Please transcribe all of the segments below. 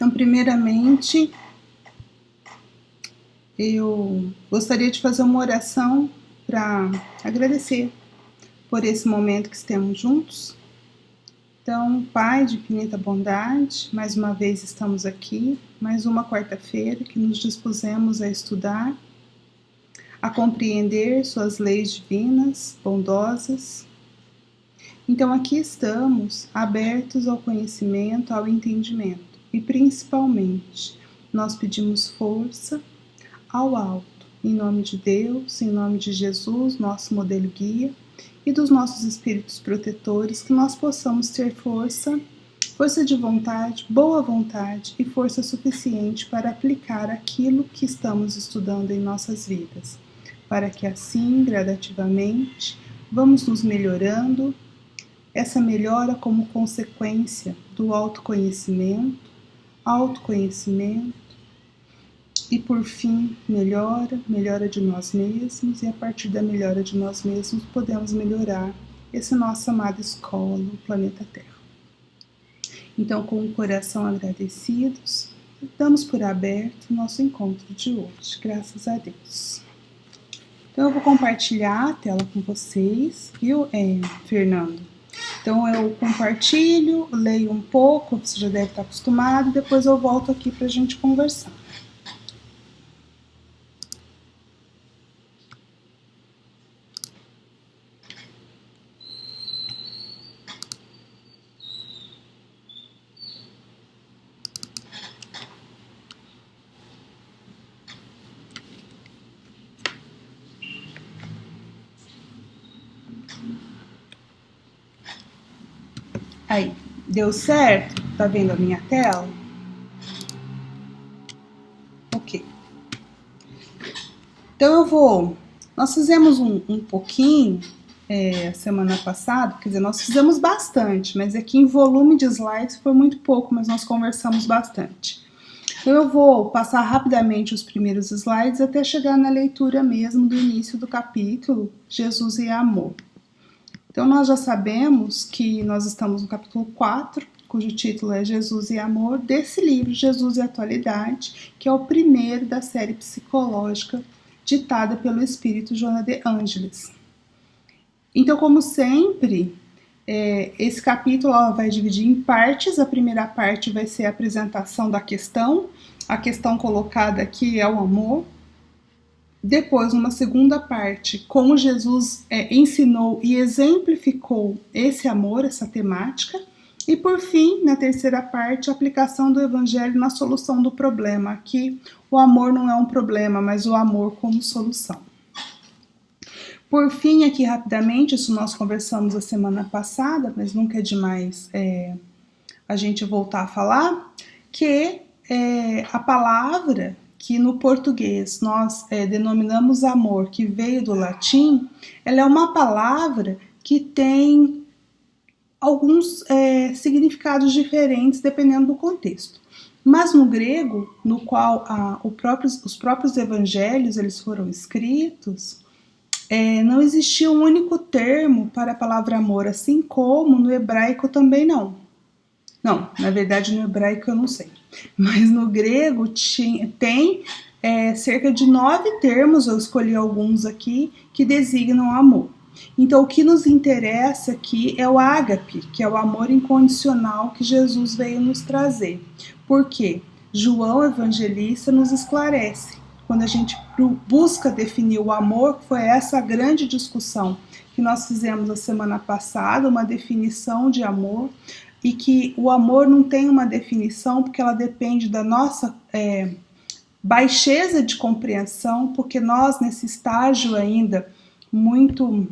Então, primeiramente, eu gostaria de fazer uma oração para agradecer por esse momento que estamos juntos. Então, Pai de infinita bondade, mais uma vez estamos aqui, mais uma quarta-feira que nos dispusemos a estudar, a compreender suas leis divinas, bondosas. Então, aqui estamos abertos ao conhecimento, ao entendimento e, principalmente, nós pedimos força ao alto, em nome de Deus, em nome de Jesus, nosso modelo guia, e dos nossos espíritos protetores, que nós possamos ter força de vontade, boa vontade e força suficiente para aplicar aquilo que estamos estudando em nossas vidas, para que assim, gradativamente, vamos nos melhorando, essa melhora como consequência do autoconhecimento e, por fim, melhora de nós mesmos, e a partir da melhora de nós mesmos podemos melhorar essa nossa amada escola, o planeta Terra. Então, com o coração agradecidos, damos por aberto o nosso encontro de hoje, graças a Deus. Então, eu vou compartilhar a tela com vocês, viu, Fernando? Então, eu compartilho, leio um pouco, você já deve estar acostumado, e depois eu volto aqui para a gente conversar. Aí, deu certo? Tá vendo a minha tela? Ok. Então nós fizemos um pouquinho semana passada, quer dizer, nós fizemos bastante, mas aqui em volume de slides foi muito pouco, mas nós conversamos bastante. Então eu vou passar rapidamente os primeiros slides até chegar na leitura mesmo do início do capítulo, Jesus e Amor. Então, nós já sabemos que nós estamos no capítulo 4, cujo título é Jesus e Amor, desse livro, Jesus e Atualidade, que é o primeiro da série psicológica ditada pelo espírito Joana de Ângeles. Então, como sempre, esse capítulo vai dividir em partes. A primeira parte vai ser a apresentação da questão. A questão colocada aqui é o amor. Depois, numa segunda parte, como Jesus ensinou e exemplificou esse amor, essa temática. E, por fim, na terceira parte, a aplicação do Evangelho na solução do problema. Aqui, o amor não é um problema, mas o amor como solução. Por fim, aqui rapidamente, isso nós conversamos a semana passada, mas nunca é demais a gente voltar a falar, que a palavra que no português nós denominamos amor, que veio do latim, ela é uma palavra que tem alguns significados diferentes dependendo do contexto. Mas no grego, no qual os próprios evangelhos eles foram escritos, não existia um único termo para a palavra amor, assim como no hebraico também não. Não, na verdade no hebraico eu não sei. Mas no grego tem cerca de 9 termos, eu escolhi alguns aqui, que designam amor. Então, o que nos interessa aqui é o ágape, que é o amor incondicional que Jesus veio nos trazer. Por quê? João Evangelista nos esclarece. Quando a gente busca definir o amor, foi essa grande discussão que nós fizemos a semana passada, uma definição de amor, e que o amor não tem uma definição porque ela depende da nossa baixeza de compreensão, porque nós nesse estágio ainda muito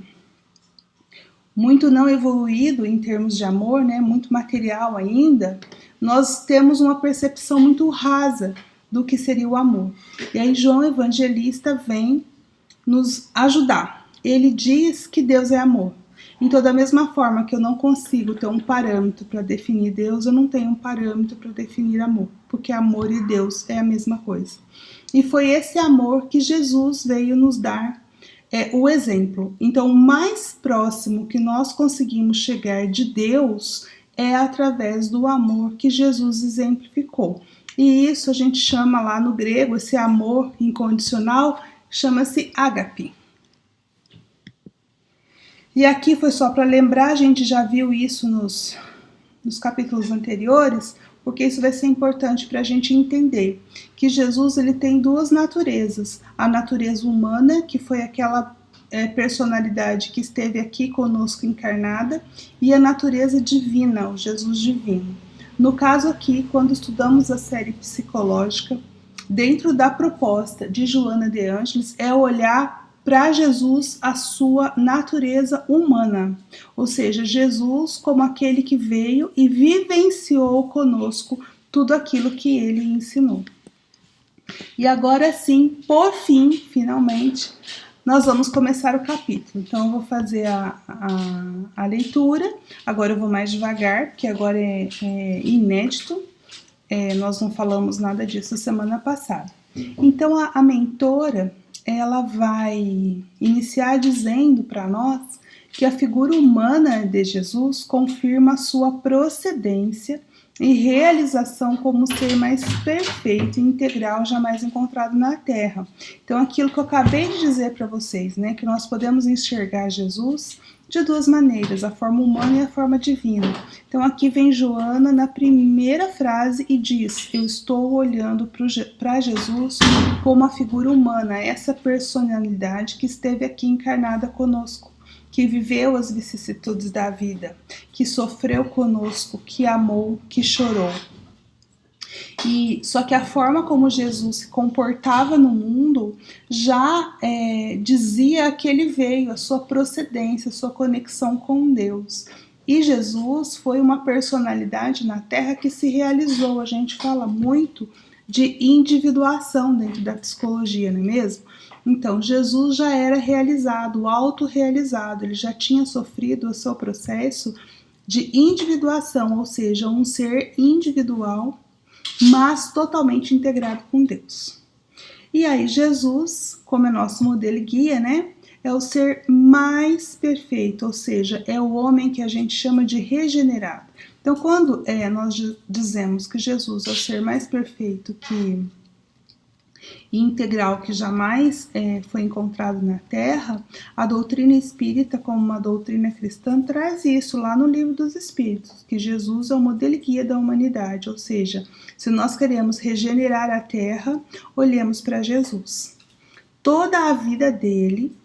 não evoluído em termos de amor, né, muito material ainda, nós temos uma percepção muito rasa do que seria o amor. E aí João Evangelista vem nos ajudar. Ele diz que Deus é amor. Então, da mesma forma que eu não consigo ter um parâmetro para definir Deus, eu não tenho um parâmetro para definir amor, porque amor e Deus é a mesma coisa. E foi esse amor que Jesus veio nos dar o exemplo. Então, o mais próximo que nós conseguimos chegar de Deus é através do amor que Jesus exemplificou. E isso a gente chama lá no grego, esse amor incondicional, chama-se ágape. E aqui foi só para lembrar, a gente já viu isso nos capítulos anteriores, porque isso vai ser importante para a gente entender que Jesus ele tem duas naturezas. A natureza humana, que foi aquela personalidade que esteve aqui conosco encarnada, e a natureza divina, o Jesus divino. No caso aqui, quando estudamos a série psicológica, dentro da proposta de Joana de Ângeles, é olhar para Jesus a sua natureza humana, ou seja, Jesus como aquele que veio e vivenciou conosco tudo aquilo que ele ensinou. E agora sim, por fim, finalmente, nós vamos começar o capítulo. Então eu vou fazer a leitura, agora eu vou mais devagar, porque agora é inédito, nós não falamos nada disso semana passada. Então a mentora, ela vai iniciar dizendo para nós que a figura humana de Jesus confirma a sua procedência e realização como ser mais perfeito e integral jamais encontrado na Terra. Então, aquilo que eu acabei de dizer para vocês, né, que nós podemos enxergar Jesus de duas maneiras, a forma humana e a forma divina. Então, aqui vem Joana na primeira frase e diz: eu estou olhando para Jesus como a figura humana, essa personalidade que esteve aqui encarnada conosco, que viveu as vicissitudes da vida, que sofreu conosco, que amou, que chorou. E só que a forma como Jesus se comportava no mundo já dizia que ele veio, a sua procedência, a sua conexão com Deus. E Jesus foi uma personalidade na Terra que se realizou. A gente fala muito de individuação dentro da psicologia, não é mesmo? Então, Jesus já era realizado, autorrealizado, ele já tinha sofrido o seu processo de individuação, ou seja, um ser individual, mas totalmente integrado com Deus. E aí Jesus, como é nosso modelo e guia, né, é o ser mais perfeito, ou seja, é o homem que a gente chama de regenerado. Então, quando nós dizemos que Jesus é o ser mais perfeito e integral que jamais foi encontrado na Terra, a doutrina espírita, como uma doutrina cristã, traz isso lá no Livro dos Espíritos, que Jesus é o modelo e guia da humanidade, ou seja, se nós queremos regenerar a Terra, olhemos para Jesus. Toda a vida dele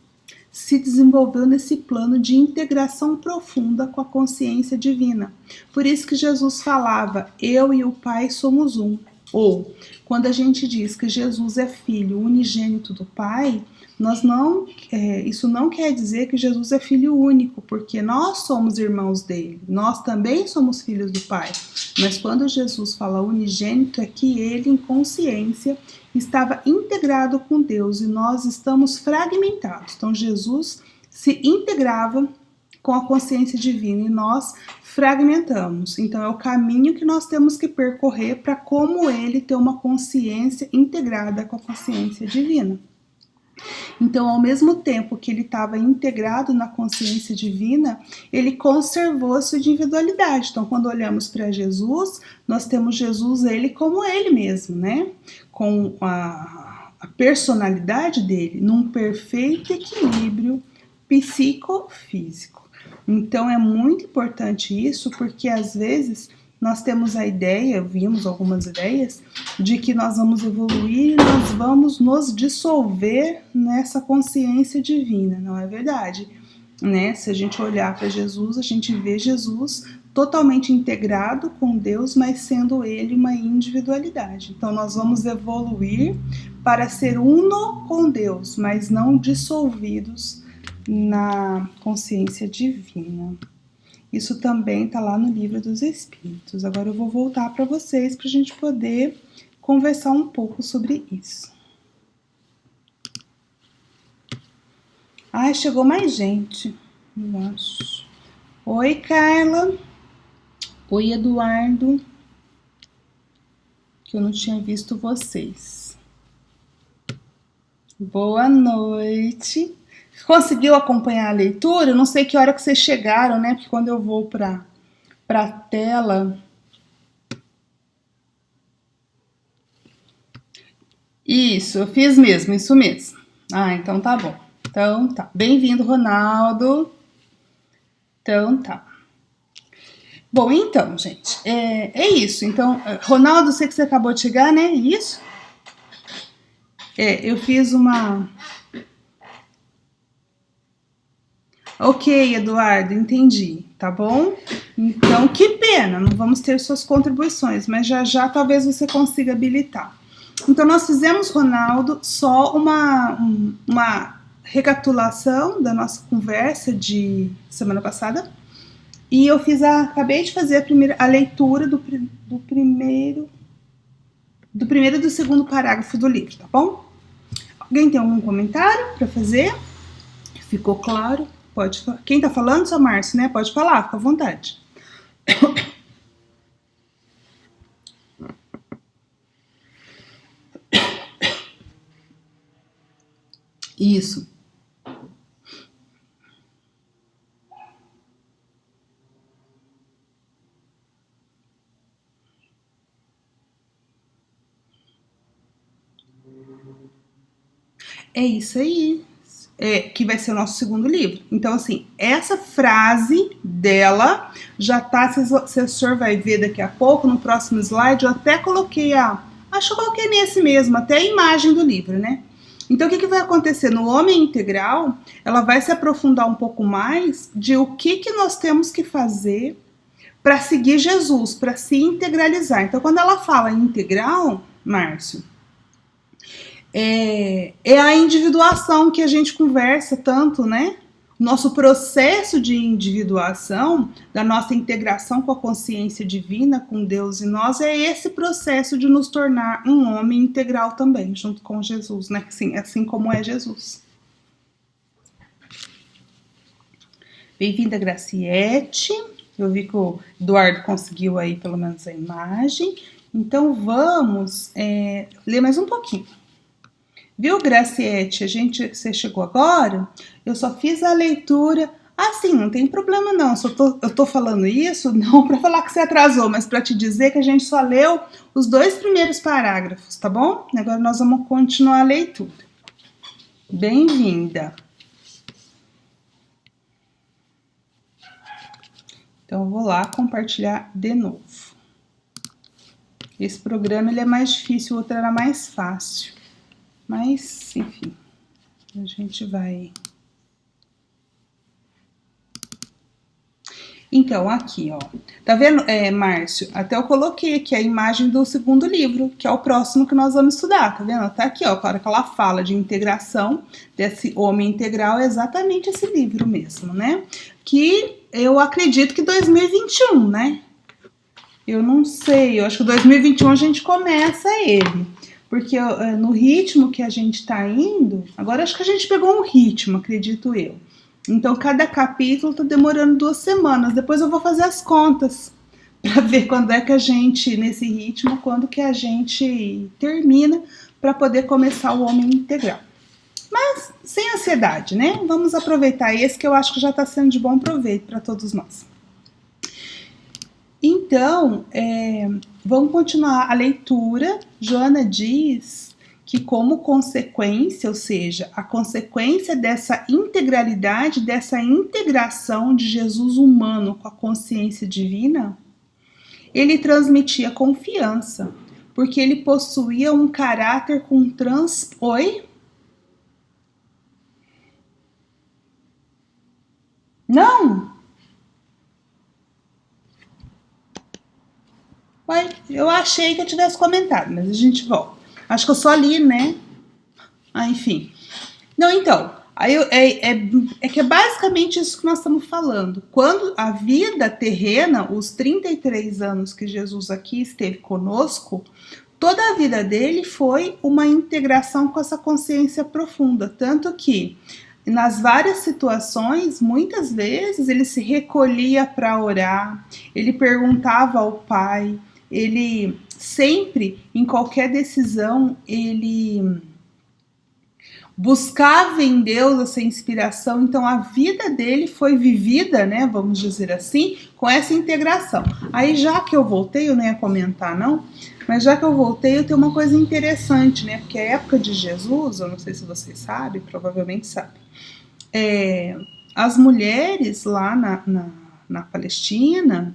se desenvolveu nesse plano de integração profunda com a consciência divina. Por isso que Jesus falava: eu e o Pai somos um. Ou, quando a gente diz que Jesus é filho unigênito do Pai, isso não quer dizer que Jesus é filho único, porque nós somos irmãos dele, nós também somos filhos do Pai. Mas quando Jesus fala unigênito, é que ele, em consciência, estava integrado com Deus e nós estamos fragmentados. Então, Jesus se integrava com a consciência divina e nós fragmentamos. Então, é o caminho que nós temos que percorrer para como ele ter uma consciência integrada com a consciência divina. Então, ao mesmo tempo que ele estava integrado na consciência divina, ele conservou a sua individualidade. Então, quando olhamos para Jesus, nós temos Jesus, ele como ele mesmo, né? Com a personalidade dele, num perfeito equilíbrio psicofísico. Então, é muito importante isso, porque às vezes nós temos a ideia, vimos algumas ideias, de que nós vamos evoluir e nós vamos nos dissolver nessa consciência divina. Não é verdade, né? Se a gente olhar para Jesus, a gente vê Jesus totalmente integrado com Deus, mas sendo ele uma individualidade. Então nós vamos evoluir para ser uno com Deus, mas não dissolvidos na consciência divina. Isso também está lá no Livro dos Espíritos. Agora eu vou voltar para vocês para a gente poder conversar um pouco sobre isso. Ai, chegou mais gente, eu acho. Oi, Carla. Oi, Eduardo. Que eu não tinha visto vocês. Boa noite. Conseguiu acompanhar a leitura? Eu não sei que hora que vocês chegaram, né? Porque quando eu vou para a tela... Isso, eu fiz mesmo, isso mesmo. Ah, então tá bom. Então tá. Bem-vindo, Ronaldo. Então tá. Bom, então, gente, é isso. Então, Ronaldo, sei que você acabou de chegar, né? Isso? Eu fiz uma. Ok, Eduardo, entendi, tá bom? Então, que pena, não vamos ter suas contribuições, mas já já talvez você consiga habilitar. Então, nós fizemos, Ronaldo, só uma recapitulação da nossa conversa de semana passada. E eu acabei de fazer a leitura do primeiro e do segundo parágrafo do livro, tá bom? Alguém tem algum comentário para fazer? Ficou claro? Pode falar. Quem tá falando, seu Márcio, né? Pode falar, fica à vontade. Isso. É isso aí. Que vai ser o nosso segundo livro. Então, assim, essa frase dela já tá, se o senhor vai ver daqui a pouco, no próximo slide, eu até coloquei acho que eu coloquei nesse mesmo, até a imagem do livro, né? Então, o que vai acontecer? No Homem Integral, ela vai se aprofundar um pouco mais de o que nós temos que fazer para seguir Jesus, para se integralizar. Então, quando ela fala integral, Márcio, é a individuação que a gente conversa tanto, né? Nosso processo de individuação, da nossa integração com a consciência divina, com Deus e nós, é esse processo de nos tornar um homem integral também, junto com Jesus, né? Assim como é Jesus. Bem-vinda, Graciete. Eu vi que o Eduardo conseguiu aí pelo menos a imagem. Então vamos ler mais um pouquinho. Viu, Graciete? Você chegou agora? Eu só fiz a leitura. Sim, não tem problema não. Eu tô falando isso não para falar que você atrasou, mas para te dizer que a gente só leu os 2 primeiros parágrafos, tá bom? Agora nós vamos continuar a leitura. Bem-vinda. Então eu vou lá compartilhar de novo. Esse programa ele é mais difícil, o outro era mais fácil. Mas, enfim, a gente vai. Então, aqui, ó. Tá vendo, Márcio? Até eu coloquei aqui a imagem do segundo livro, que é o próximo que nós vamos estudar, tá vendo? Tá aqui, ó. Para que ela fala de integração, desse homem integral, é exatamente esse livro mesmo, né? Que eu acredito que 2021, né? Eu não sei, eu acho que 2021 a gente começa ele. Porque no ritmo que a gente tá indo, agora acho que a gente pegou um ritmo, acredito eu. Então, cada capítulo tá demorando 2 semanas. Depois eu vou fazer as contas para ver quando é que a gente, nesse ritmo, quando que a gente termina para poder começar o Homem Integral. Mas sem ansiedade, né? Vamos aproveitar esse que eu acho que já tá sendo de bom proveito para todos nós. Então, vamos continuar a leitura. Joana diz que como consequência, ou seja, a consequência dessa integralidade, dessa integração de Jesus humano com a consciência divina, ele transmitia confiança, porque ele possuía um caráter com Oi? Não! Ué, eu achei que eu tivesse comentado, mas a gente volta. Acho que eu só li, né? Enfim. Não, então, que é basicamente isso que nós estamos falando. Quando a vida terrena, os 33 anos que Jesus aqui esteve conosco, toda a vida dele foi uma integração com essa consciência profunda. Tanto que, nas várias situações, muitas vezes ele se recolhia para orar, ele perguntava ao Pai, ele sempre, em qualquer decisão, ele buscava em Deus essa inspiração. Então a vida dele foi vivida, né, vamos dizer assim, com essa integração. Aí já que eu voltei, eu não ia comentar não, Mas já que eu voltei, eu tenho uma coisa interessante, né? Porque a época de Jesus, eu não sei se vocês sabem, provavelmente sabem, as mulheres lá na Palestina,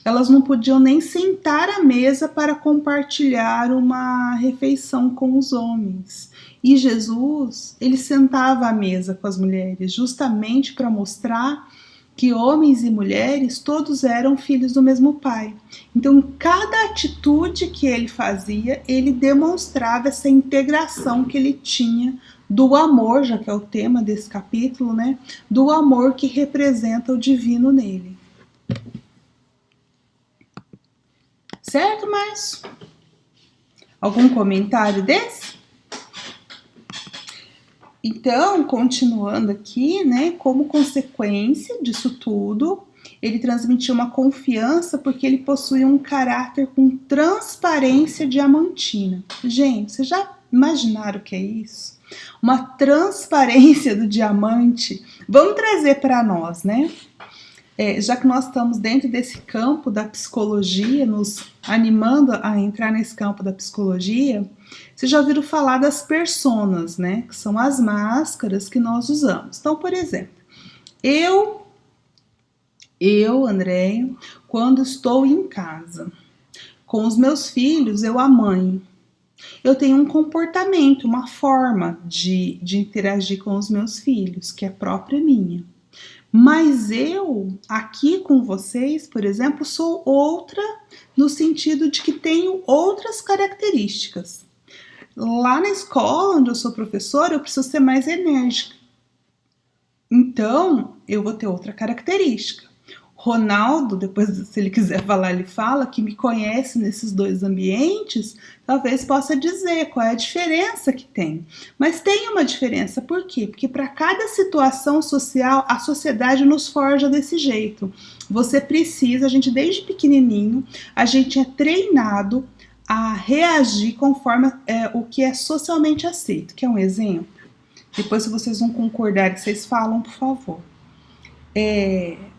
elas não podiam nem sentar à mesa para compartilhar uma refeição com os homens. E Jesus, ele sentava à mesa com as mulheres, justamente para mostrar que homens e mulheres todos eram filhos do mesmo pai. Então, cada atitude que ele fazia, ele demonstrava essa integração que ele tinha do amor, já que é o tema desse capítulo, né? Do amor que representa o divino nele. Certo, Márcio? Algum comentário desse? Então, continuando aqui, né, como consequência disso tudo, ele transmitia uma confiança porque ele possuía um caráter com transparência diamantina. Gente, vocês já imaginaram o que é isso? Uma transparência do diamante. Vamos trazer para nós, né? Já que nós estamos dentro desse campo da psicologia, nos animando a entrar nesse campo da psicologia, vocês já ouviram falar das personas, né? Que são as máscaras que nós usamos. Então, por exemplo, eu, Andréia, quando estou em casa com os meus filhos, eu, a mãe, eu tenho um comportamento, uma forma de interagir com os meus filhos, que é própria minha. Mas eu, aqui com vocês, por exemplo, sou outra no sentido de que tenho outras características. Lá na escola, onde eu sou professora, eu preciso ser mais enérgica. Então, eu vou ter outra característica. Ronaldo, depois, se ele quiser falar, ele fala, que me conhece nesses dois ambientes, talvez possa dizer qual é a diferença que tem. Mas tem uma diferença, por quê? Porque para cada situação social, a sociedade nos forja desse jeito. Você precisa, a gente desde pequenininho, a gente é treinado a reagir conforme o que é socialmente aceito. Quer um exemplo? Depois, se vocês não concordarem, vocês falam, por favor.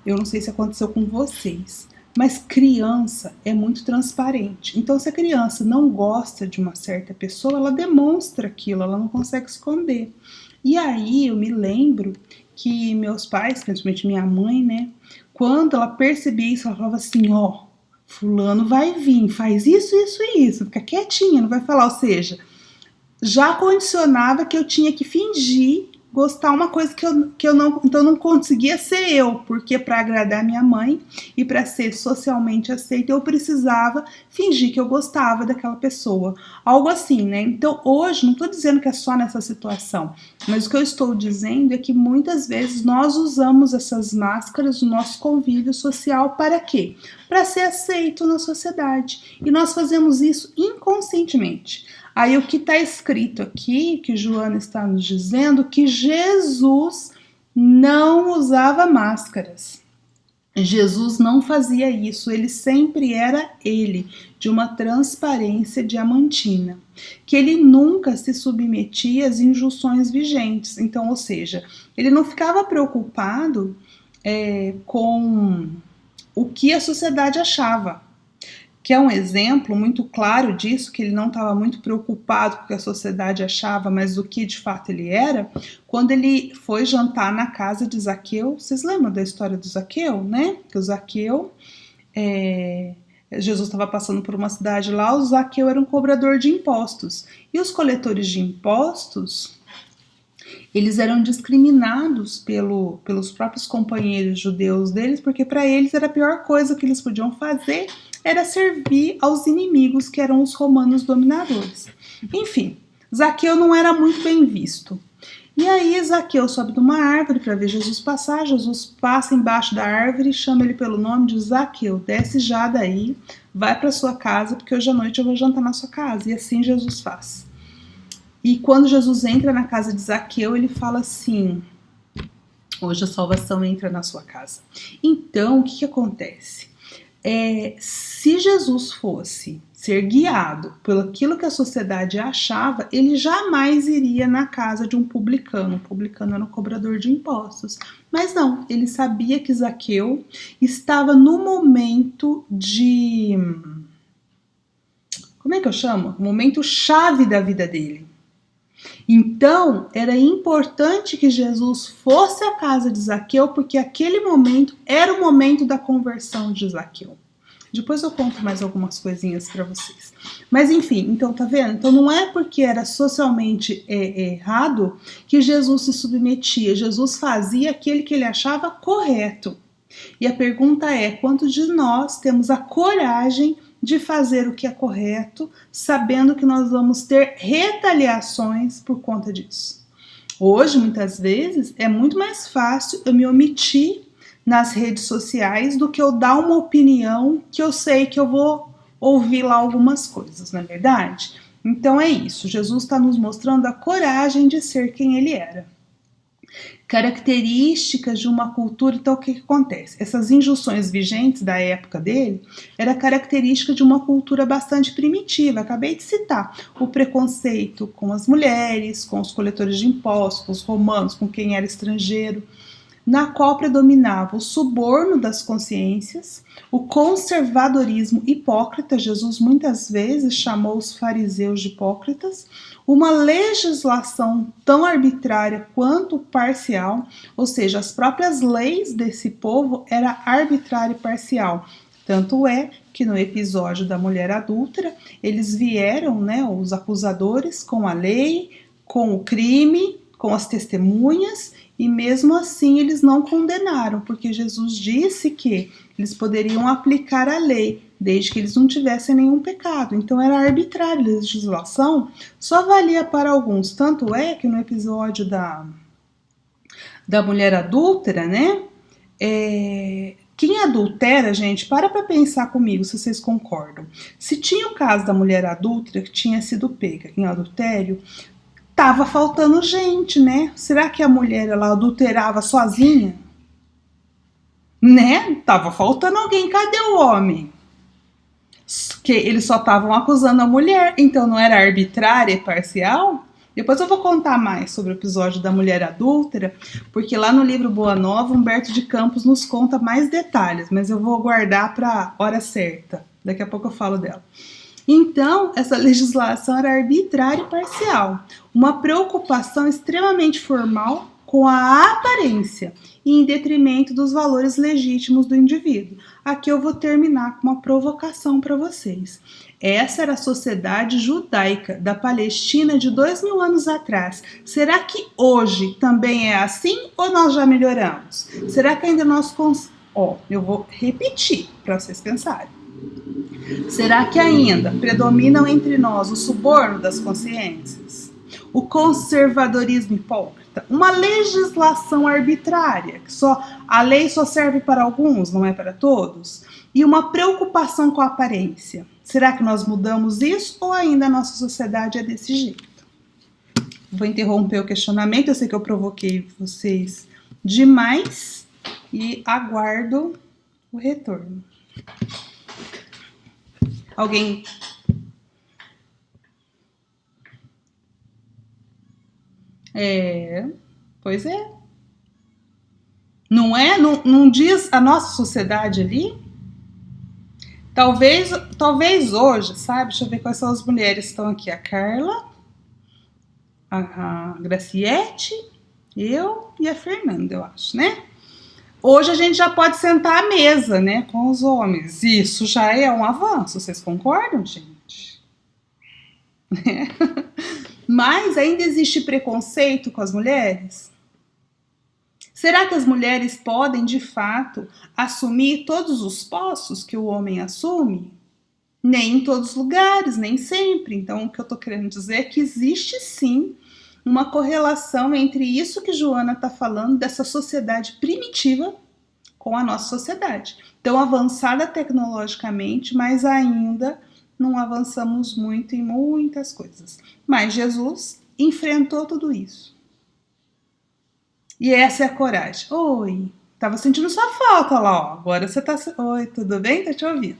Eu não sei se aconteceu com vocês, mas criança é muito transparente. Então, se a criança não gosta de uma certa pessoa, ela demonstra aquilo, ela não consegue esconder. E aí, eu me lembro que meus pais, principalmente minha mãe, né, quando ela percebia isso, ela falava assim, ó, fulano vai vir, faz isso, isso e isso, fica quietinha, não vai falar, ou seja, já condicionava que eu tinha que fingir gostar uma coisa que eu não, então não conseguia ser eu, porque para agradar minha mãe e para ser socialmente aceita, eu precisava fingir que eu gostava daquela pessoa, algo assim, né? Então hoje, não estou dizendo que é só nessa situação, mas o que eu estou dizendo é que muitas vezes nós usamos essas máscaras do nosso convívio social para quê? Para ser aceito na sociedade, e nós fazemos isso inconscientemente. Aí o que está escrito aqui, que Joana está nos dizendo, que Jesus não usava máscaras. Jesus não fazia isso, ele sempre era ele, de uma transparência diamantina, que ele nunca se submetia às injunções vigentes. Então, ou seja, ele não ficava preocupado com o que a sociedade achava. Que é um exemplo muito claro disso, que ele não estava muito preocupado com o que a sociedade achava, mas do que de fato ele era, quando ele foi jantar na casa de Zaqueu. Vocês lembram da história do Zaqueu, né? Que o Zaqueu, Jesus estava passando por uma cidade lá, o Zaqueu era um cobrador de impostos. E os coletores de impostos, eles eram discriminados pelos próprios companheiros judeus deles, porque para eles era a pior coisa que eles podiam fazer, era servir aos inimigos, que eram os romanos dominadores. Enfim, Zaqueu não era muito bem visto. E aí Zaqueu sobe de uma árvore para ver Jesus passar, Jesus passa embaixo da árvore e chama ele pelo nome de Zaqueu, desce já daí, vai para sua casa, porque hoje à noite eu vou jantar na sua casa. E assim Jesus faz. E quando Jesus entra na casa de Zaqueu, ele fala assim, hoje a salvação entra na sua casa. Então, o que acontece? Se Jesus fosse ser guiado pelo aquilo que a sociedade achava, ele jamais iria na casa de um publicano. O publicano era um cobrador de impostos. Mas não, ele sabia que Zaqueu estava no momento de... como é que eu chamo? O momento chave da vida dele. Então, era importante que Jesus fosse à casa de Zaqueu, porque aquele momento era o momento da conversão de Zaqueu. Depois eu conto mais algumas coisinhas para vocês. Mas enfim, então tá vendo? Então não é porque era socialmente errado que Jesus se submetia. Jesus fazia aquilo que ele achava correto. E a pergunta é, quantos de nós temos a coragem de fazer o que é correto, sabendo que nós vamos ter retaliações por conta disso? Hoje, muitas vezes, é muito mais fácil eu me omitir nas redes sociais do que eu dar uma opinião que eu sei que eu vou ouvir lá algumas coisas, não é verdade? Então é isso, Jesus está nos mostrando a coragem de ser quem ele era. Características de uma cultura, então o que acontece? Essas injunções vigentes da época dele era característica de uma cultura bastante primitiva. Acabei de citar o preconceito com as mulheres, com os coletores de impostos, com os romanos, com quem era estrangeiro, na qual predominava o suborno das consciências, o conservadorismo hipócrita. Jesus muitas vezes chamou os fariseus de hipócritas, uma legislação tão arbitrária quanto parcial, ou seja, as próprias leis desse povo eram arbitrária e parcial. Tanto é que no episódio da mulher adúltera, eles vieram, né, os acusadores, com a lei, com o crime, com as testemunhas, e mesmo assim eles não condenaram, porque Jesus disse que eles poderiam aplicar a lei, desde que eles não tivessem nenhum pecado. Então era arbitrária, a legislação só valia para alguns. Tanto é que no episódio da mulher adúltera, né? Quem adultera, gente, para pensar comigo se vocês concordam. Se tinha o caso da mulher adúltera que tinha sido pega em adultério, tava faltando gente, né? Será que a mulher ela adulterava sozinha? Né? Tava faltando alguém. Cadê o homem? Que eles só estavam acusando a mulher, então não era arbitrária e parcial? Depois eu vou contar mais sobre o episódio da mulher adúltera, porque lá no livro Boa Nova, Humberto de Campos nos conta mais detalhes, mas eu vou guardar para a hora certa. Daqui a pouco eu falo dela. Então, essa legislação era arbitrária e parcial, uma preocupação extremamente formal com a aparência e em detrimento dos valores legítimos do indivíduo. Aqui eu vou terminar com uma provocação para vocês. Essa era a sociedade judaica da Palestina de 2000 anos atrás. Será que hoje também é assim ou nós já melhoramos? Será que ainda nós... eu vou repetir para vocês pensarem. Será que ainda predominam entre nós o suborno das consciências? O conservadorismo hipócrita? Uma legislação arbitrária, que a lei só serve para alguns, não é para todos? E uma preocupação com a aparência. Será que nós mudamos isso ou ainda a nossa sociedade é desse jeito? Vou interromper o questionamento, eu sei que eu provoquei vocês demais e aguardo o retorno. Alguém? Pois é. Não é? Não diz a nossa sociedade ali? Talvez hoje, sabe? Deixa eu ver quais são as mulheres que estão aqui. A Carla, a Graciete, eu e a Fernanda, eu acho, né? Hoje a gente já pode sentar à mesa, né, com os homens. Isso já é um avanço, vocês concordam, gente? Mas ainda existe preconceito com as mulheres? Será que as mulheres podem, de fato, assumir todos os postos que o homem assume? Nem em todos os lugares, nem sempre. Então, o que eu estou querendo dizer é que existe sim uma correlação entre isso que Joana está falando, dessa sociedade primitiva, com a nossa sociedade. Então, avançada tecnologicamente, mas ainda não avançamos muito em muitas coisas. Mas Jesus enfrentou tudo isso. E essa é a coragem. Oi, tava sentindo sua falta lá, ó. Agora você tá... Oi, tudo bem? Tá te ouvindo.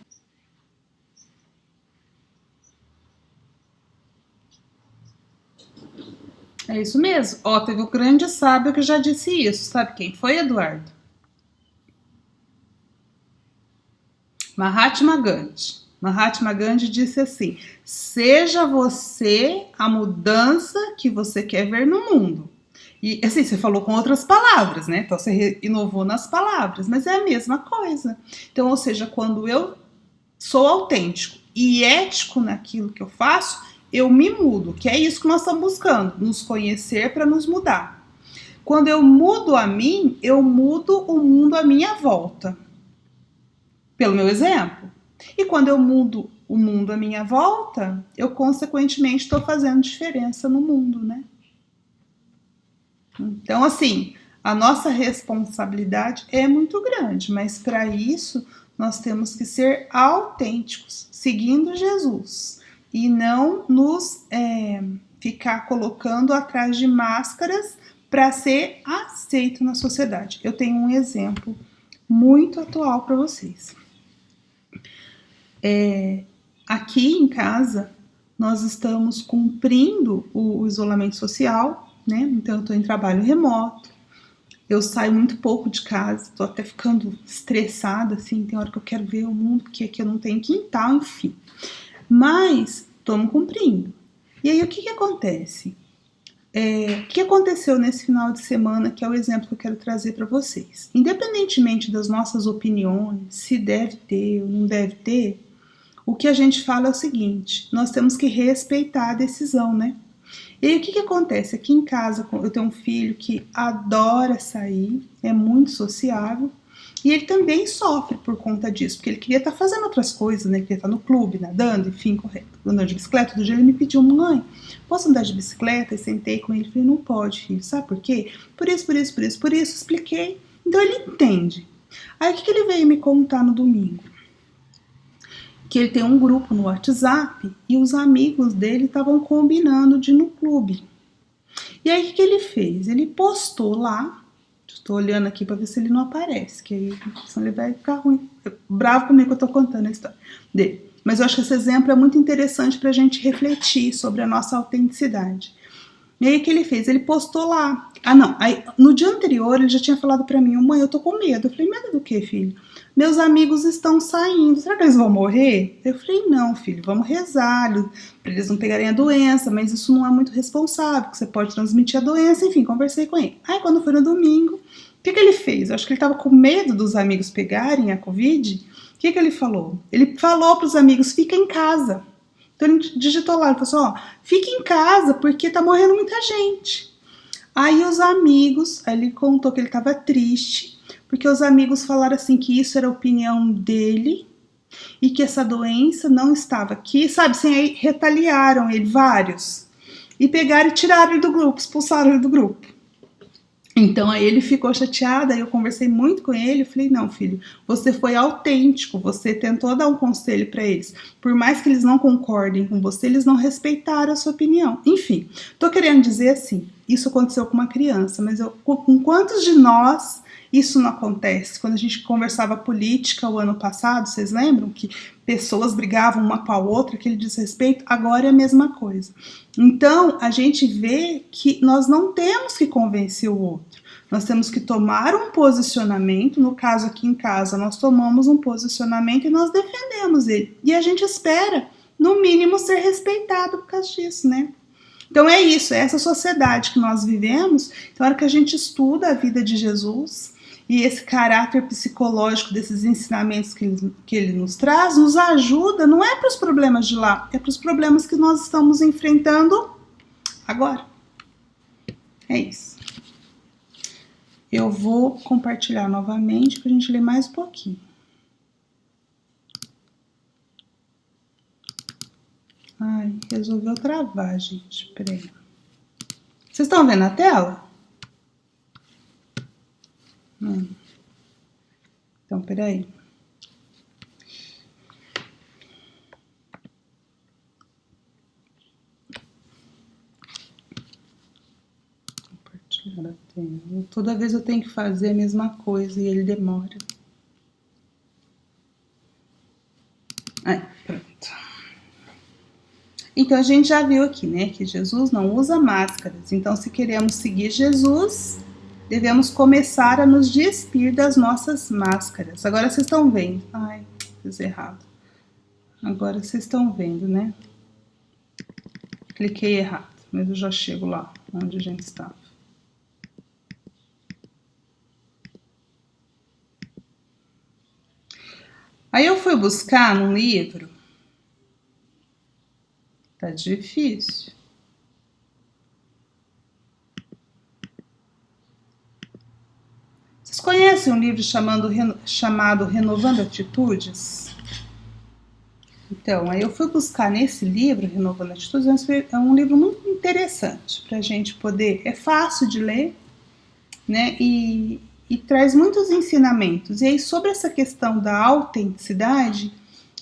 É isso mesmo. Ó, teve um grande sábio que já disse isso. Sabe quem foi, Eduardo? Mahatma Gandhi. Mahatma Gandhi disse assim: seja você a mudança que você quer ver no mundo. E assim, você falou com outras palavras, né? Então você inovou nas palavras, mas é a mesma coisa. Então, ou seja, quando eu sou autêntico e ético naquilo que eu faço, eu me mudo, que é isso que nós estamos buscando, nos conhecer para nos mudar. Quando eu mudo a mim, eu mudo o mundo à minha volta, pelo meu exemplo. E quando eu mudo o mundo à minha volta, eu consequentemente estou fazendo diferença no mundo, né? Então, assim, a nossa responsabilidade é muito grande, mas para isso nós temos que ser autênticos, seguindo Jesus, e não nos ficar colocando atrás de máscaras para ser aceito na sociedade. Eu tenho um exemplo muito atual para vocês. Aqui em casa, nós estamos cumprindo o isolamento social, né? Então, eu estou em trabalho remoto, eu saio muito pouco de casa, estou até ficando estressada, assim, tem hora que eu quero ver o mundo, porque aqui eu não tenho quintal, enfim. Mas, estamos cumprindo. E aí, o que acontece? O que aconteceu nesse final de semana, que é o exemplo que eu quero trazer para vocês. Independentemente das nossas opiniões, se deve ter ou não deve ter, o que a gente fala é o seguinte: nós temos que respeitar a decisão, né? E aí o que acontece? Aqui em casa eu tenho um filho que adora sair, é muito sociável, e ele também sofre por conta disso, porque ele queria estar fazendo outras coisas, né? Ele queria estar no clube, nadando, enfim, correto. Andando de bicicleta, outro dia ele me pediu: mãe, posso andar de bicicleta? E sentei com ele e falei: não pode, filho, sabe por quê? Por isso, expliquei. Então ele entende. Aí o que ele veio me contar no domingo? Que ele tem um grupo no WhatsApp e os amigos dele estavam combinando de ir no clube. E aí o que ele fez? Ele postou lá, estou olhando aqui para ver se ele não aparece, que aí senão ele vai ficar bravo comigo que eu estou contando a história dele. Mas eu acho que esse exemplo é muito interessante para a gente refletir sobre a nossa autenticidade. E aí o que ele fez? Ele postou lá. Aí, no dia anterior ele já tinha falado para mim: mãe, eu tô com medo. Eu falei: medo do quê, filho? Meus amigos estão saindo, será que eles vão morrer? Eu falei: não, filho, vamos rezar para eles não pegarem a doença, mas isso não é muito responsável, porque você pode transmitir a doença. Enfim, conversei com ele. Aí quando foi no domingo, o que ele fez? Eu acho que ele estava com medo dos amigos pegarem a Covid. O que ele falou? Ele falou para os amigos: fica em casa. Então ele digitou lá, ele falou assim: fique em casa porque tá morrendo muita gente. Aí os amigos, aí ele contou que ele tava triste, porque os amigos falaram assim que isso era a opinião dele e que essa doença não estava aqui, sabe? Assim, aí retaliaram ele, vários, e pegaram e tiraram ele do grupo, expulsaram ele do grupo. Então aí ele ficou chateado, aí eu conversei muito com ele, eu falei: não, filho, você foi autêntico, você tentou dar um conselho para eles, por mais que eles não concordem com você, eles não respeitaram a sua opinião. Enfim, tô querendo dizer assim, isso aconteceu com uma criança, mas com quantos de nós isso não acontece? Quando a gente conversava política o ano passado, vocês lembram que pessoas brigavam uma com a outra, aquele desrespeito? Agora é a mesma coisa. Então, a gente vê que nós não temos que convencer o outro. Nós temos que tomar um posicionamento. No caso aqui em casa, nós tomamos um posicionamento e nós defendemos ele. E a gente espera, no mínimo, ser respeitado por causa disso, né? Então é isso, é essa sociedade que nós vivemos. Então, na hora que a gente estuda a vida de Jesus e esse caráter psicológico desses ensinamentos que ele nos traz, nos ajuda, não é para os problemas de lá, é para os problemas que nós estamos enfrentando agora. É isso. Eu vou compartilhar novamente para a gente ler mais um pouquinho. Ai, resolveu travar, gente. Peraí. Vocês estão vendo a tela? Então, peraí. Compartilhar a tela. Toda vez eu tenho que fazer a mesma coisa e ele demora. Aí, pronto. Então, a gente já viu aqui, né, que Jesus não usa máscaras. Então, se queremos seguir Jesus, devemos começar a nos despir das nossas máscaras. Agora vocês estão vendo. Ai, fiz errado. Agora vocês estão vendo, né? Cliquei errado, mas eu já chego lá onde a gente estava. Aí eu fui buscar num livro. Tá difícil. Vocês conhecem um livro chamado Renovando Atitudes? Então, aí eu fui buscar nesse livro, Renovando Atitudes, é um livro muito interessante para a gente poder, é fácil de ler, né, e traz muitos ensinamentos. E aí, sobre essa questão da autenticidade,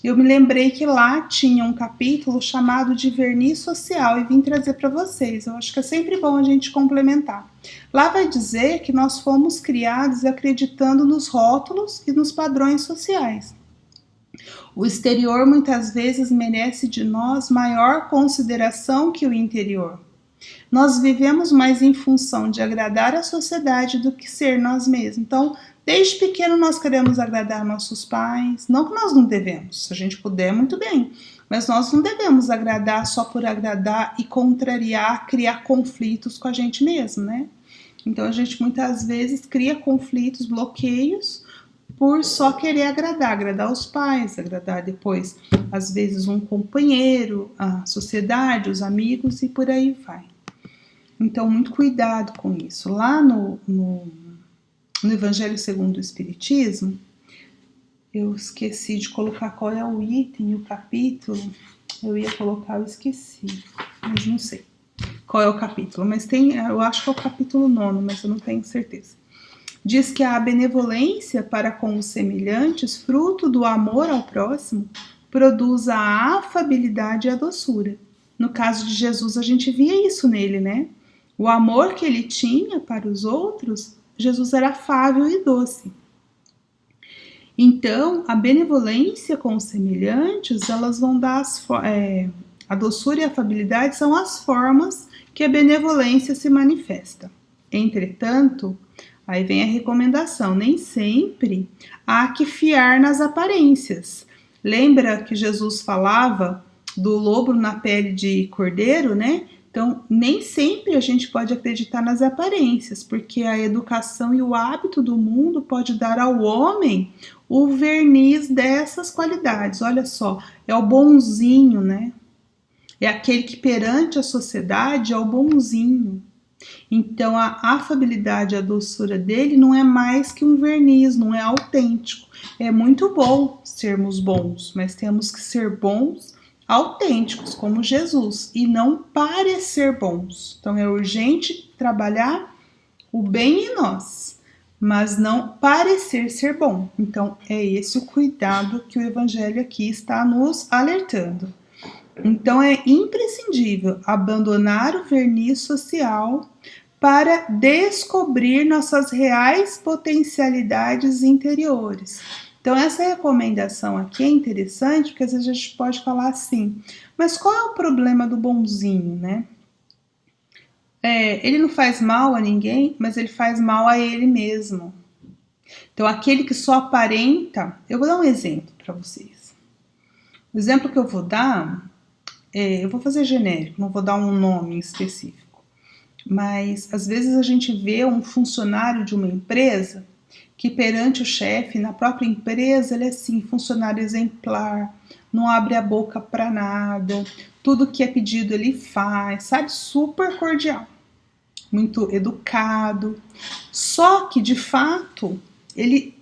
eu me lembrei que lá tinha um capítulo chamado de verniz social e vim trazer para vocês. Eu acho que é sempre bom a gente complementar. Lá vai dizer que nós fomos criados acreditando nos rótulos e nos padrões sociais. O exterior muitas vezes merece de nós maior consideração que o interior. Nós vivemos mais em função de agradar a sociedade do que ser nós mesmos. Então, desde pequeno nós queremos agradar nossos pais. Não que nós não devemos, se a gente puder, muito bem. Mas nós não devemos agradar só por agradar e contrariar, criar conflitos com a gente mesmo, né? Então, a gente muitas vezes cria conflitos, bloqueios, por só querer agradar os pais, agradar depois, às vezes, um companheiro, a sociedade, os amigos e por aí vai. Então, muito cuidado com isso. Lá no Evangelho segundo o Espiritismo, eu esqueci de colocar qual é o item e o capítulo. Eu ia colocar, eu esqueci, mas não sei qual é o capítulo. Mas tem, eu acho que é o capítulo 9, mas eu não tenho certeza. Diz que a benevolência para com os semelhantes, fruto do amor ao próximo, produz a afabilidade e a doçura. No caso de Jesus, a gente via isso nele, né? O amor que ele tinha para os outros, Jesus era afável e doce. Então, a benevolência com os semelhantes, elas vão dar a doçura e a afabilidade são as formas que a benevolência se manifesta. Entretanto, aí vem a recomendação, nem sempre há que fiar nas aparências. Lembra que Jesus falava do lobo na pele de cordeiro, né? Então, nem sempre a gente pode acreditar nas aparências, porque a educação e o hábito do mundo pode dar ao homem o verniz dessas qualidades. Olha só, é o bonzinho, né? É aquele que perante a sociedade é o bonzinho. Então, a afabilidade, a doçura dele não é mais que um verniz, não é autêntico. É muito bom sermos bons, mas temos que ser bons, autênticos, como Jesus, e não parecer bons. Então, é urgente trabalhar o bem em nós, mas não parecer ser bom. Então, é esse o cuidado que o Evangelho aqui está nos alertando. Então, é imprescindível abandonar o verniz social para descobrir nossas reais potencialidades interiores. Então, essa recomendação aqui é interessante, porque às vezes a gente pode falar assim, mas qual é o problema do bonzinho, né? Ele não faz mal a ninguém, mas ele faz mal a ele mesmo. Então, aquele que só aparenta... Eu vou dar um exemplo para vocês. O exemplo que eu vou dar... eu vou fazer genérico, não vou dar um nome específico. Mas, às vezes, a gente vê um funcionário de uma empresa que perante o chefe, na própria empresa, ele é assim, funcionário exemplar, não abre a boca para nada, tudo que é pedido ele faz, sabe? Super cordial, muito educado. Só que, de fato, ele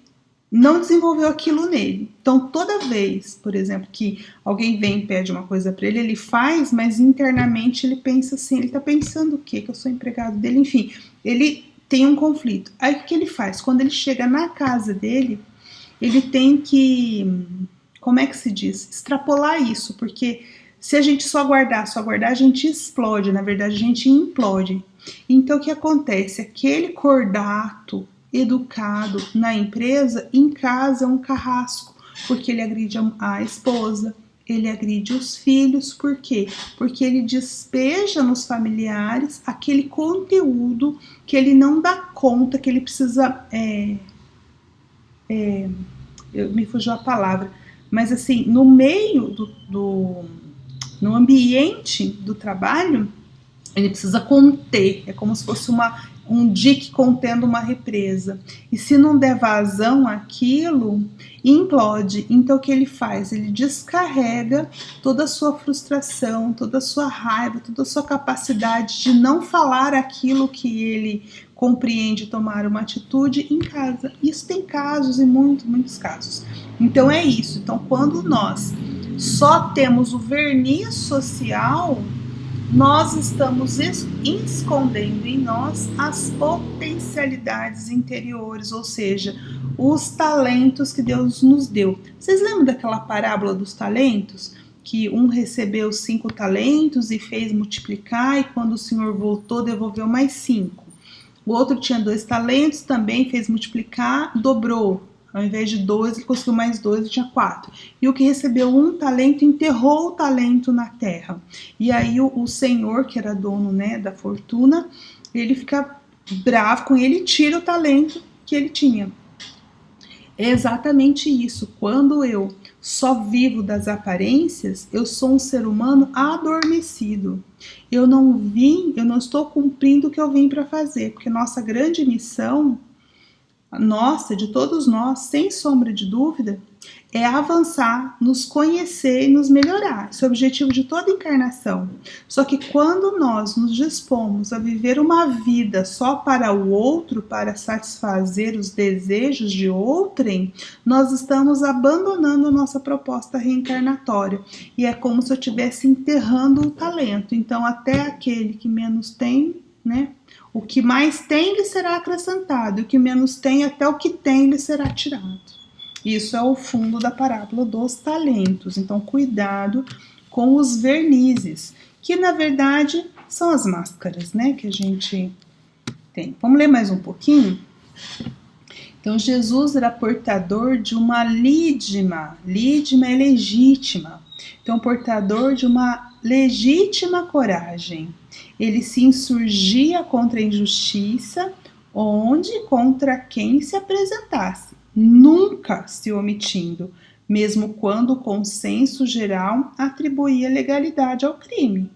não desenvolveu aquilo nele. Então, toda vez, por exemplo, que alguém vem e pede uma coisa para ele, ele faz, mas internamente ele pensa assim, ele tá pensando o quê? Que eu sou empregado dele, enfim, ele tem um conflito. Aí, o que ele faz? Quando ele chega na casa dele, ele tem que, como é que se diz? Extrapolar isso, porque se a gente só guardar, a gente explode, na verdade, a gente implode. Então, o que acontece? Aquele cordato educado na empresa, em casa é um carrasco, porque ele agride a esposa, ele agride os filhos, por quê? Porque ele despeja nos familiares aquele conteúdo que ele não dá conta, que ele precisa, me fugiu a palavra, Mas assim, no meio no ambiente do trabalho, ele precisa conter, é como se fosse um dique contendo uma represa. E se não der vazão àquilo, implode. Então o que ele faz? Ele descarrega toda a sua frustração, toda a sua raiva, toda a sua capacidade de não falar aquilo que ele compreende, tomar uma atitude em casa. Isso tem casos, e muitos casos. Então é isso. Então quando nós só temos o verniz social, nós estamos escondendo em nós as potencialidades interiores, ou seja, os talentos que Deus nos deu. Vocês lembram daquela parábola dos talentos? Que um recebeu 5 talentos e fez multiplicar, e quando o Senhor voltou, devolveu mais 5. O outro tinha 2 talentos, também fez multiplicar, dobrou. Ao invés de 2, ele conseguiu mais 2 e tinha 4. E o que recebeu 1 talento, enterrou o talento na terra. E aí o Senhor, que era dono, né, da fortuna, ele fica bravo com ele e tira o talento que ele tinha. É exatamente isso. Quando eu só vivo das aparências, eu sou um ser humano adormecido. Eu não estou cumprindo o que eu vim para fazer, porque nossa grande missão, nossa, de todos nós, sem sombra de dúvida, é avançar, nos conhecer e nos melhorar. Esse é o objetivo de toda encarnação. Só que quando nós nos dispomos a viver uma vida só para o outro, para satisfazer os desejos de outrem, nós estamos abandonando a nossa proposta reencarnatória. E é como se eu estivesse enterrando o talento. Então, até aquele que menos tem, né? O que mais tem lhe será acrescentado, e o que menos tem, até o que tem lhe será tirado. Isso é o fundo da parábola dos talentos. Então, cuidado com os vernizes, que na verdade são as máscaras, né, que a gente tem. Vamos ler mais um pouquinho? Então, Jesus era portador de uma lídima é legítima. Então, portador de uma legítima coragem. Ele se insurgia contra a injustiça, onde e contra quem se apresentasse, nunca se omitindo, mesmo quando o consenso geral atribuía legalidade ao crime.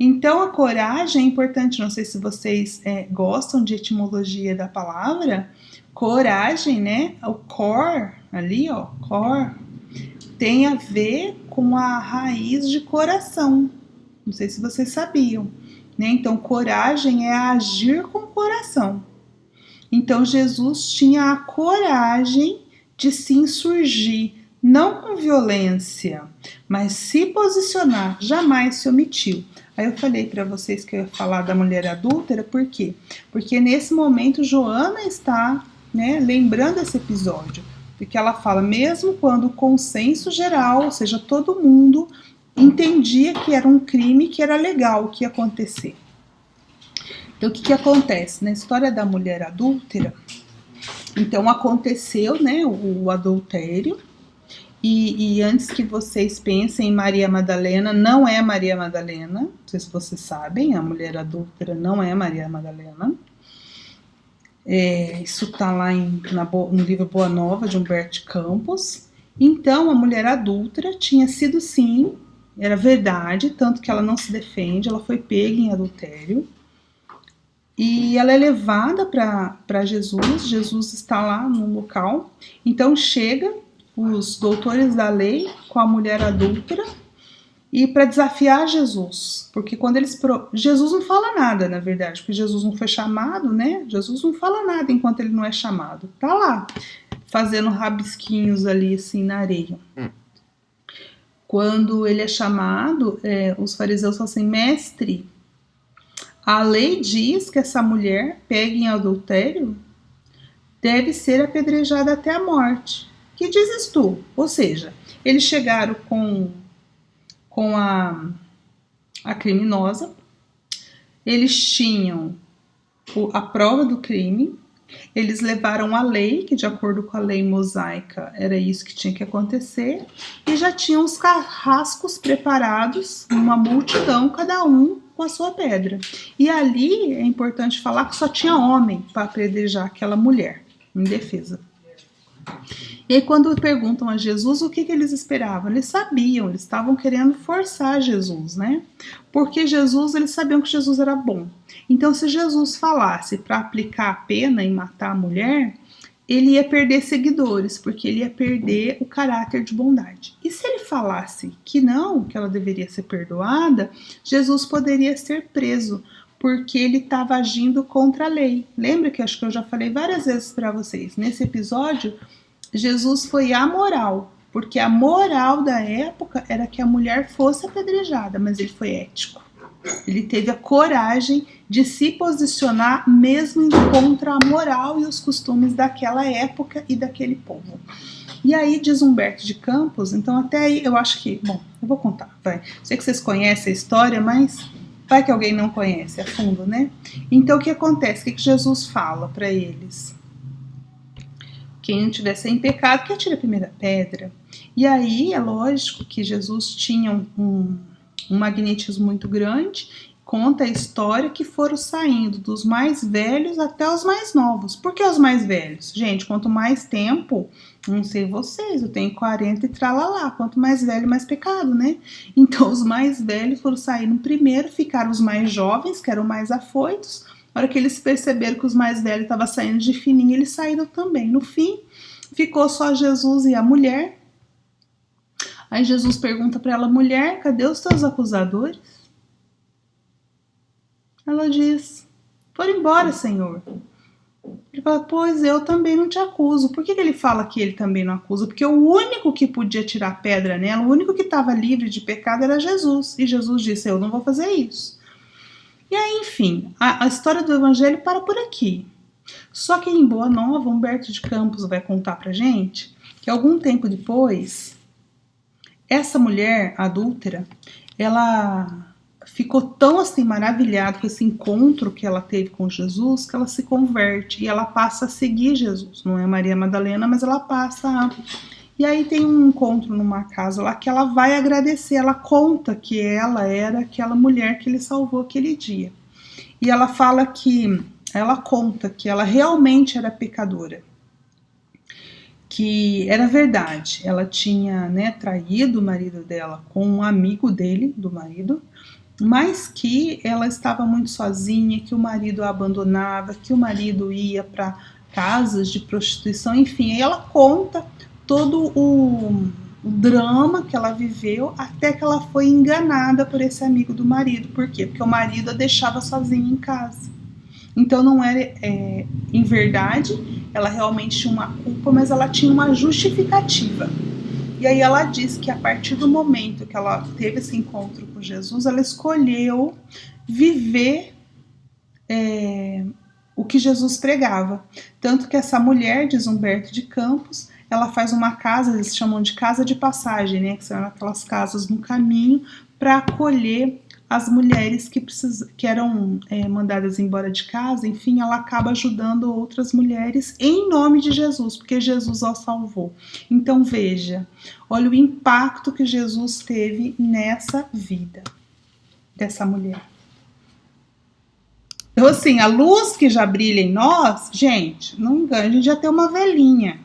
Então a coragem é importante, não sei se vocês gostam de etimologia da palavra, coragem, né, o cor, ali ó, cor, tem a ver com a raiz de coração, não sei se vocês sabiam, né? Então coragem é agir com o coração. Então Jesus tinha a coragem de se insurgir, não com violência, mas se posicionar, jamais se omitiu. Aí eu falei para vocês que eu ia falar da mulher adúltera, por quê? Porque nesse momento Joana está, né, lembrando esse episódio, porque ela fala, mesmo quando o consenso geral, ou seja, todo mundo entendia que era um crime, que era legal o que ia acontecer. Então, o que acontece? Na história da mulher adúltera, então aconteceu, né, o adultério, e antes que vocês pensem em Maria Madalena, não é Maria Madalena, não sei se vocês sabem, a mulher adúltera não é Maria Madalena. Isso está lá no livro Boa Nova, de Humberto Campos. Então, a mulher adúltera tinha sido sim, era verdade, tanto que ela não se defende, ela foi pega em adultério. E ela é levada para Jesus, Jesus está lá no local, então chega os doutores da lei com a mulher adúltera e para desafiar Jesus, porque quando Jesus não fala nada, na verdade, porque Jesus não foi chamado, né? Jesus não fala nada enquanto ele não é chamado, tá lá, fazendo rabisquinhos ali assim na areia. Quando ele é chamado, os fariseus falam assim, mestre, a lei diz que essa mulher, pega em adultério, deve ser apedrejada até a morte. Que dizes tu? Ou seja, eles chegaram com a criminosa, eles tinham a prova do crime, eles levaram a lei, que de acordo com a lei mosaica era isso que tinha que acontecer, e já tinham os carrascos preparados, uma multidão, cada um com a sua pedra. E ali é importante falar que só tinha homem para apedrejar aquela mulher, em defesa. E aí quando perguntam a Jesus o que eles esperavam, eles sabiam, eles estavam querendo forçar Jesus, né? Porque Jesus, eles sabiam que Jesus era bom. Então se Jesus falasse para aplicar a pena e matar a mulher, ele ia perder seguidores, porque ele ia perder o caráter de bondade. E se ele falasse que não, que ela deveria ser perdoada, Jesus poderia ser preso, porque ele estava agindo contra a lei. Lembra que acho que eu já falei várias vezes para vocês, nesse episódio, Jesus foi amoral, porque a moral da época era que a mulher fosse apedrejada, mas ele foi ético. Ele teve a coragem de se posicionar mesmo contra a moral e os costumes daquela época e daquele povo. E aí diz Humberto de Campos, então até aí eu acho que, bom, eu vou contar, vai. Sei que vocês conhecem a história, mas vai que alguém não conhece a fundo, né? Então o que acontece? O que Jesus fala para eles? Quem não tiver sem pecado, que atire a primeira pedra. E aí é lógico que Jesus tinha um magnetismo muito grande, conta a história que foram saindo dos mais velhos até os mais novos. Por que os mais velhos? Gente, quanto mais tempo, não sei vocês, eu tenho 40 e tralalá, quanto mais velho, mais pecado, né? Então os mais velhos foram saindo primeiro, ficaram os mais jovens, que eram mais afoitos. Na hora que eles perceberam que os mais velhos estavam saindo de fininho, eles saíram também. No fim, ficou só Jesus e a mulher. Aí Jesus pergunta para ela, mulher, cadê os teus acusadores? Ela diz, foram embora, Senhor. Ele fala, pois eu também não te acuso. Por que ele fala que ele também não acusa? Porque o único que podia tirar pedra nela, o único que estava livre de pecado era Jesus. E Jesus disse, eu não vou fazer isso. E aí, enfim, a história do Evangelho para por aqui. Só que em Boa Nova, Humberto de Campos vai contar pra gente que algum tempo depois, essa mulher adúltera, ela ficou tão assim maravilhada com esse encontro que ela teve com Jesus, que ela se converte e ela passa a seguir Jesus. Não é Maria Madalena, mas ela passa a... E aí tem um encontro numa casa lá que ela vai agradecer, ela conta que ela era aquela mulher que ele salvou aquele dia. E ela fala que, ela conta que ela realmente era pecadora. Que era verdade, ela tinha, né, traído o marido dela com um amigo dele, do marido, mas que ela estava muito sozinha, que o marido a abandonava, que o marido ia para casas de prostituição, enfim, aí ela conta todo o drama que ela viveu até que ela foi enganada por esse amigo do marido. Por quê? Porque o marido a deixava sozinha em casa. Então não era, em verdade, ela realmente tinha uma culpa, mas ela tinha uma justificativa. E aí ela diz que a partir do momento que ela teve esse encontro com Jesus, ela escolheu viver o que Jesus pregava. Tanto que essa mulher, diz Humberto de Campos, ela faz uma casa, eles chamam de casa de passagem, né? Que são aquelas casas no caminho para acolher as mulheres que eram mandadas embora de casa. Enfim, ela acaba ajudando outras mulheres em nome de Jesus, porque Jesus a salvou. Então veja, olha o impacto que Jesus teve nessa vida dessa mulher. Então assim, a luz que já brilha em nós, gente, não engane, a gente já tem uma velinha.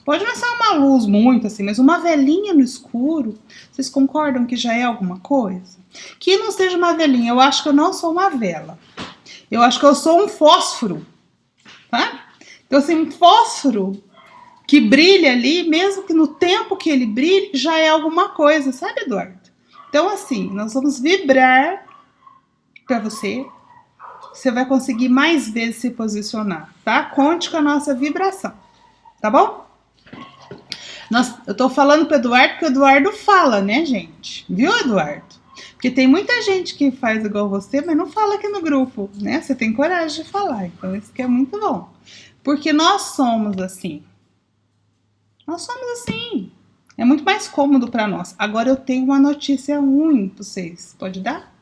Pode não ser uma luz muito assim, mas uma velinha no escuro, vocês concordam que já é alguma coisa? Que não seja uma velinha, eu acho que eu não sou uma vela. Eu acho que eu sou um fósforo, tá? Então assim, um fósforo que brilha ali, mesmo que no tempo que ele brilhe, já é alguma coisa, sabe, Eduardo? Então assim, nós vamos vibrar para você. Você vai conseguir mais vezes se posicionar, tá? Conte com a nossa vibração, tá bom? Eu tô falando pro Eduardo porque o Eduardo fala, né, gente? Viu, Eduardo? Porque tem muita gente que faz igual você, mas não fala aqui no grupo, né? Você tem coragem de falar, então isso que é muito bom. Porque nós somos assim. Nós somos assim. É muito mais cômodo para nós. Agora eu tenho uma notícia ruim pra vocês. Pode dar?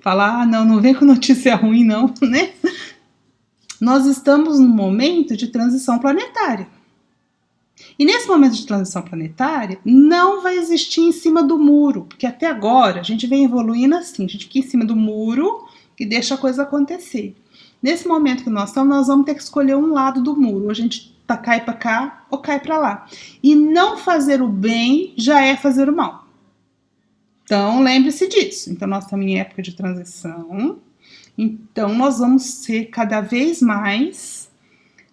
Falar, não vem com notícia ruim não, né? Nós estamos num momento de transição planetária. E nesse momento de transição planetária, não vai existir em cima do muro, porque até agora a gente vem evoluindo assim, a gente fica em cima do muro e deixa a coisa acontecer. Nesse momento que nós estamos, nós vamos ter que escolher um lado do muro. Ou a gente cai para cá ou cai para lá. E não fazer o bem já é fazer o mal. Então, lembre-se disso. Então, nós estamos em época de transição. Então, nós vamos ser cada vez mais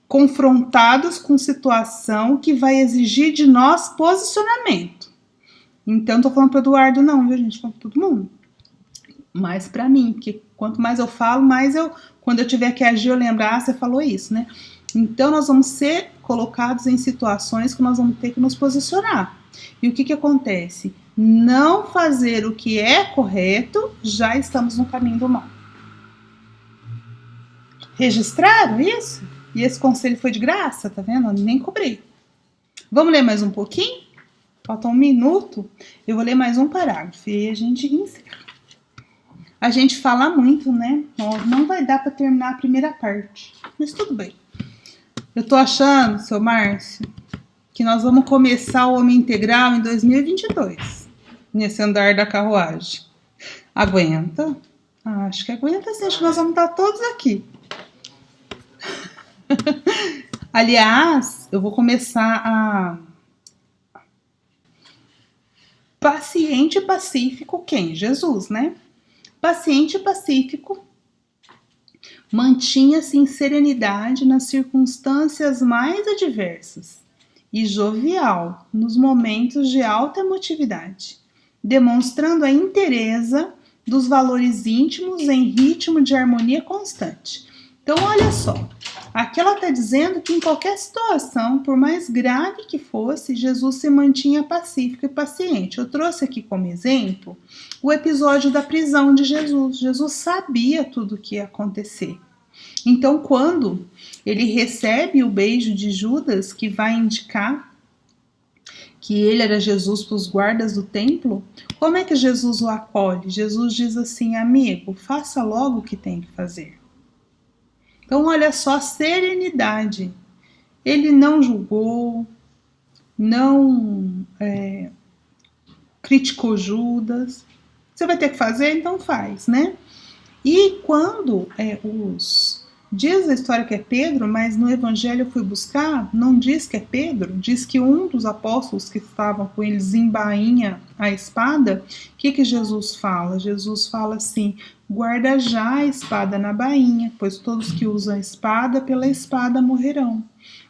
confrontados com situação que vai exigir de nós posicionamento. Então, não tô falando para o Eduardo não, viu, gente? Falando para todo mundo. Mas para mim, porque quanto mais eu falo, mais quando eu tiver que agir, eu lembrar, você falou isso, né? Então, nós vamos ser colocados em situações que nós vamos ter que nos posicionar. E o que acontece? Não fazer o que é correto, já estamos no caminho do mal. Registraram isso? E esse conselho foi de graça, tá vendo? Eu nem cobri. Vamos ler mais um pouquinho? Falta 1 minuto. Eu vou ler mais um parágrafo e a gente encerra. A gente fala muito, né? Não vai dar para terminar a primeira parte, mas tudo bem. Eu tô achando, seu Márcio, que nós vamos começar o Homem Integral em 2022, nesse andar da carruagem. Aguenta? Acho que aguenta sim, acho que nós vamos estar todos aqui. Aliás, eu vou começar a... Paciente e pacífico, quem? Jesus, né? Paciente e pacífico, mantinha-se em serenidade nas circunstâncias mais adversas e jovial nos momentos de alta emotividade, demonstrando a inteireza dos valores íntimos em ritmo de harmonia constante. Então, olha só, aqui ela está dizendo que em qualquer situação, por mais grave que fosse, Jesus se mantinha pacífico e paciente. Eu trouxe aqui como exemplo o episódio da prisão de Jesus. Jesus sabia tudo o que ia acontecer. Então, quando ele recebe o beijo de Judas, que vai indicar que ele era Jesus para os guardas do templo, como é que Jesus o acolhe? Jesus diz assim: amigo, faça logo o que tem que fazer. Então, olha só a serenidade. Ele não julgou, não criticou Judas. Você vai ter que fazer, então faz, né? E quando diz a história que é Pedro, mas no evangelho eu fui buscar, não diz que é Pedro, diz que um dos apóstolos que estavam com eles embainha a espada. O que Jesus fala? Jesus fala assim: guarda já a espada na bainha, pois todos que usam a espada, pela espada morrerão.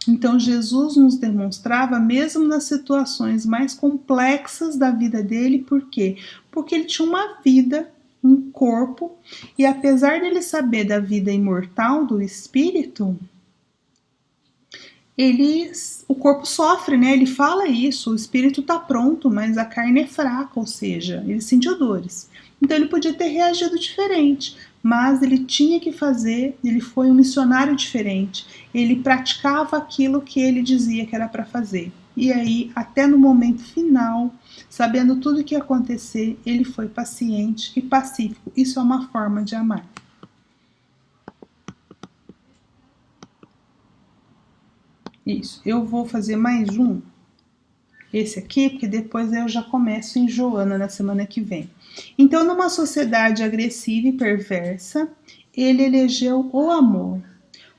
Então Jesus nos demonstrava, mesmo nas situações mais complexas da vida dele, por quê? Porque ele tinha uma vida, um corpo, e apesar dele saber da vida imortal do espírito, o corpo sofre, né? Ele fala isso, o espírito está pronto, mas a carne é fraca, ou seja, ele sentiu dores. Então ele podia ter reagido diferente, mas ele tinha que fazer, ele foi um missionário diferente, ele praticava aquilo que ele dizia que era para fazer. E aí, até no momento final, sabendo tudo o que ia acontecer, ele foi paciente e pacífico. Isso é uma forma de amar. Isso. Eu vou fazer mais um, esse aqui, porque depois eu já começo em Joana na semana que vem. Então, numa sociedade agressiva e perversa, ele elegeu o amor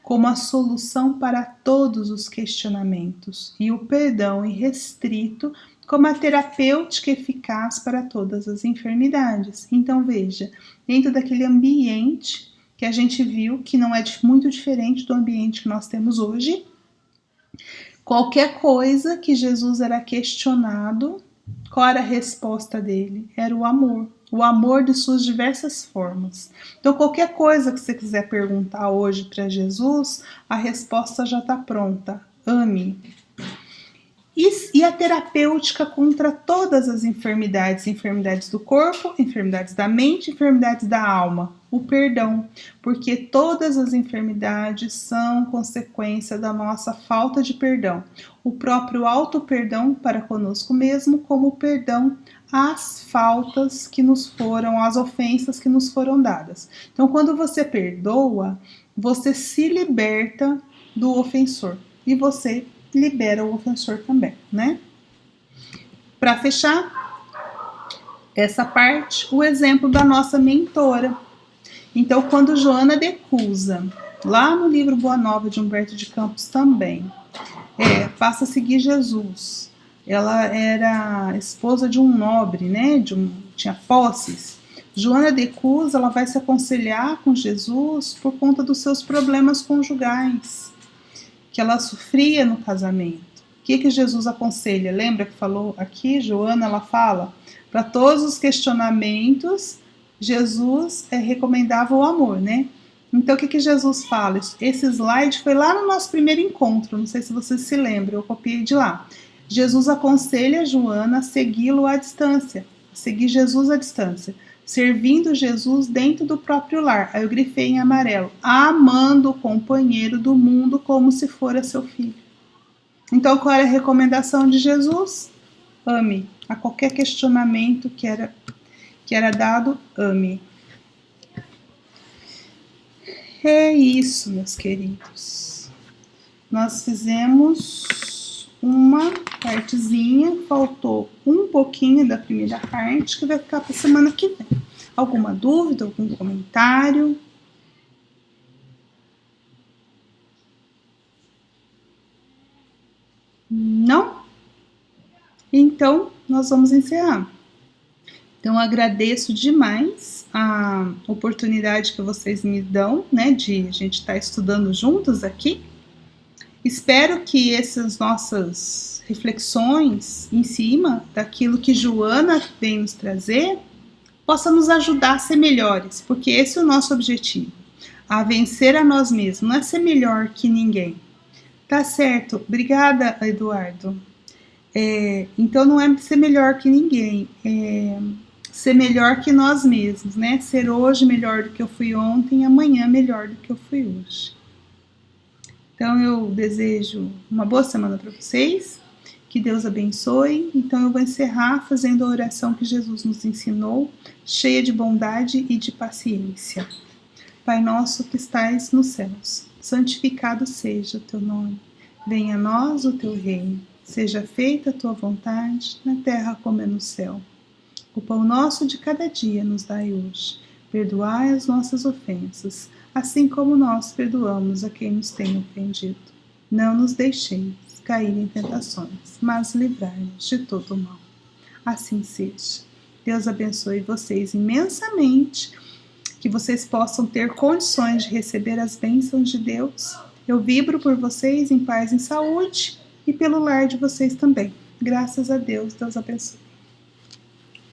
como a solução para todos os questionamentos e o perdão irrestrito como a terapêutica eficaz para todas as enfermidades. Então, veja, dentro daquele ambiente que a gente viu, que não é muito diferente do ambiente que nós temos hoje, qualquer coisa que Jesus era questionado, qual era a resposta dele? Era o amor de suas diversas formas. Então, qualquer coisa que você quiser perguntar hoje para Jesus, a resposta já está pronta: ame. E a terapêutica contra todas as enfermidades, enfermidades do corpo, enfermidades da mente, enfermidades da alma, o perdão, porque todas as enfermidades são consequência da nossa falta de perdão. O próprio auto-perdão para conosco mesmo, como o perdão às faltas que nos foram, às ofensas que nos foram dadas. Então, quando você perdoa, você se liberta do ofensor e você libera o ofensor também, né? Para fechar essa parte, o exemplo da nossa mentora. Então, quando Joana de Cusa lá no livro Boa Nova de Humberto de Campos também. Passa a seguir Jesus. Ela era esposa de um nobre, né? Tinha posses. Joana de Cus, ela vai se aconselhar com Jesus por conta dos seus problemas conjugais que ela sofria no casamento. O que Jesus aconselha? Lembra que falou aqui, Joana, ela fala, para todos os questionamentos, Jesus recomendava o amor, né? Então, o que Jesus fala? Esse slide foi lá no nosso primeiro encontro, não sei se vocês se lembram, eu copiei de lá. Jesus aconselha a Joana a segui-lo à distância, seguir Jesus à distância, servindo Jesus dentro do próprio lar. Aí eu grifei em amarelo, amando o companheiro do mundo como se fora seu filho. Então, qual era a recomendação de Jesus? Ame. A qualquer questionamento que era dado, ame. É isso, meus queridos. Nós fizemos uma partezinha, faltou um pouquinho da primeira parte, que vai ficar para a semana que vem. Alguma dúvida, algum comentário? Não? Então, nós vamos encerrar. Então, eu agradeço demais a oportunidade que vocês me dão, né, de a gente estar estudando juntos aqui. Espero que essas nossas reflexões em cima daquilo que Joana vem nos trazer possa nos ajudar a ser melhores, porque esse é o nosso objetivo, a vencer a nós mesmos, não é ser melhor que ninguém. Tá certo? Obrigada, Eduardo. Então não é ser melhor que ninguém, é ser melhor que nós mesmos, né? Ser hoje melhor do que eu fui ontem, amanhã melhor do que eu fui hoje. Então eu desejo uma boa semana para vocês, que Deus abençoe. Então eu vou encerrar fazendo a oração que Jesus nos ensinou, cheia de bondade e de paciência. Pai nosso que estais nos céus, santificado seja o teu nome. Venha a nós o teu reino. Seja feita a tua vontade, na terra como é no céu. O pão nosso de cada dia nos dai hoje. Perdoai as nossas ofensas, assim como nós perdoamos a quem nos tem ofendido. Não nos deixeis cair em tentações, mas livrai-nos de todo o mal. Assim seja. Deus abençoe vocês imensamente, que vocês possam ter condições de receber as bênçãos de Deus. Eu vibro por vocês em paz e em saúde e pelo lar de vocês também. Graças a Deus, Deus abençoe.